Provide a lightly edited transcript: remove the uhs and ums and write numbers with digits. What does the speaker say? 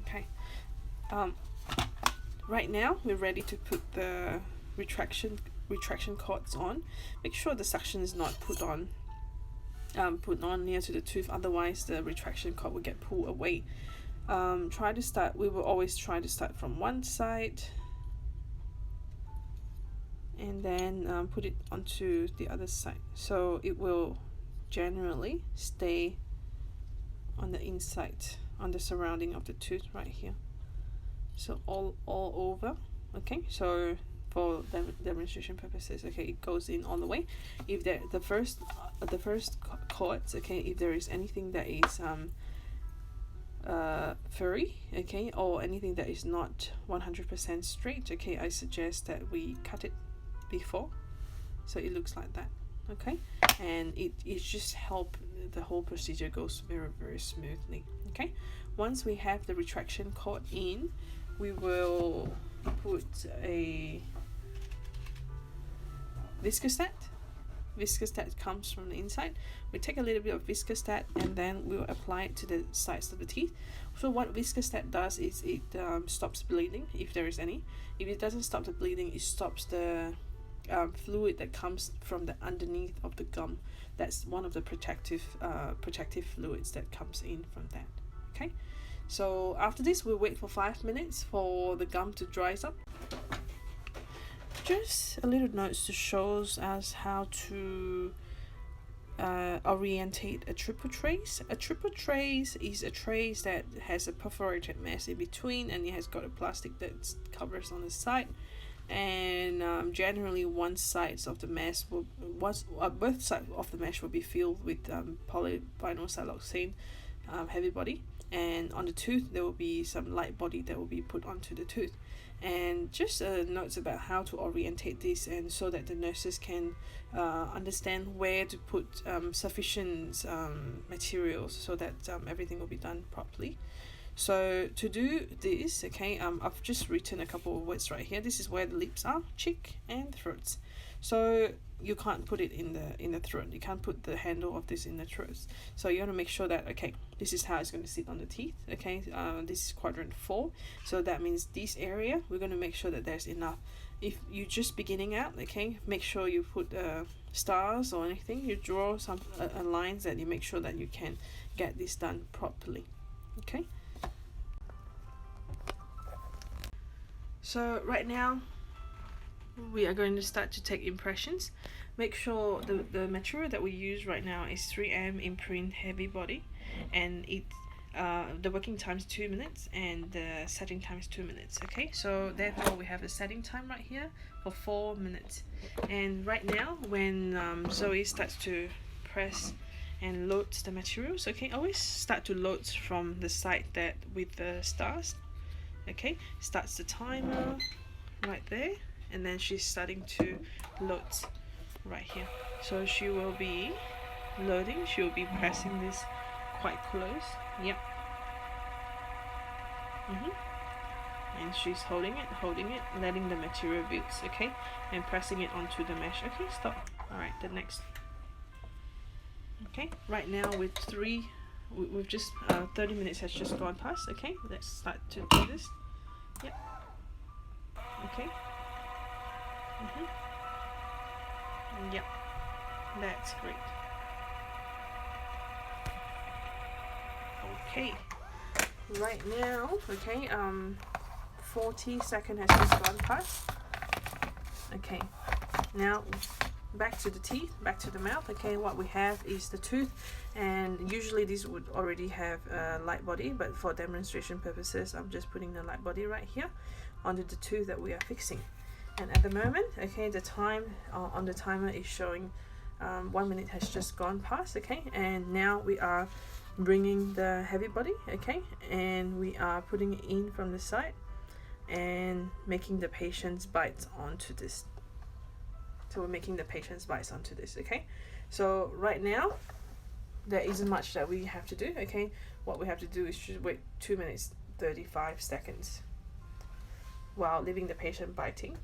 Okay. Right now we're ready to put the retraction cords on. Make sure the suction is not put on near to the tooth, otherwise the retraction cord will get pulled away. We will always try to start from one side and then put it onto the other side, so it will generally stay on the inside, on the surrounding of the tooth right here. So all over. Okay, so for demonstration purposes, okay, it goes in all the way. If the first cords, okay, if there is anything that is furry, okay, or anything that is not 100% straight, okay, I suggest that we cut it before, so it looks like that. Okay, and it just help the whole procedure goes very smoothly. Okay, once we have the retraction cord in, we will put a Viscostat comes from the inside. We take a little bit of Viscostat and then we'll apply it to the sides of the teeth. So what Viscostat does is it stops bleeding, if there is any. If it doesn't stop the bleeding, it stops the fluid that comes from the underneath of the gum. That's one of the protective fluids that comes in from that. Okay, so after this we'll wait for 5 minutes for the gum to dry up. Just a little notes to show us how to orientate a triple trace. A triple trace is a trace that has a perforated mesh in between, and it has got a plastic that covers on the side. And generally, both sides of the mesh will be filled with polyvinyl siloxane heavy body, and on the tooth there will be some light body that will be put onto the tooth. And just notes about how to orientate this, and so that the nurses can understand where to put sufficient materials so that everything will be done properly. So to do this, okay, I've just written a couple of words right here. This is where the lips are, cheek and throats. So you can't put it in the throat. You can't put the handle of this in the throat. So you want to make sure that, okay, this is how it's going to sit on the teeth. Okay, this is quadrant 4. So that means this area, we're going to make sure that there's enough. If you're just beginning out, okay, make sure you put stars or anything. You draw some lines that you make sure that you can get this done properly. Okay. So right now we are going to start to take impressions. Make sure the material that we use right now is 3M Imprint Heavy Body, and the working time is 2 minutes and the setting time is 2 minutes. Okay, so therefore we have a setting time right here for 4 minutes. And right now when Zoe starts to press and load the materials, okay, always start to load from the side that with the stars. Okay, starts the timer right there, and then she's starting to load right here. So she will be loading, she will be pressing this quite close. Yep. And she's holding it, letting the material build, okay, and pressing it onto the mesh. Okay, stop. Alright, the next. Okay, right now with we've just 30 minutes has just gone past. Okay, let's start to do this. Yep. Okay. Yep, that's great. Okay, right now, okay, 40 seconds has just gone past. Okay, now back to the teeth, back to the mouth. Okay, what we have is the tooth, and usually this would already have a light body, but for demonstration purposes I'm just putting the light body right here onto the tooth that we are fixing. And at the moment, okay, the time on the timer is showing 1 minute has just gone past. Okay, and now we are bringing the heavy body, okay, and we are putting it in from the side and making the patient's bites onto this. So we're making the patient's bites onto this. Okay, so right now there isn't much that we have to do. Okay, what we have to do is just wait 2 minutes 35 seconds while leaving the patient biting.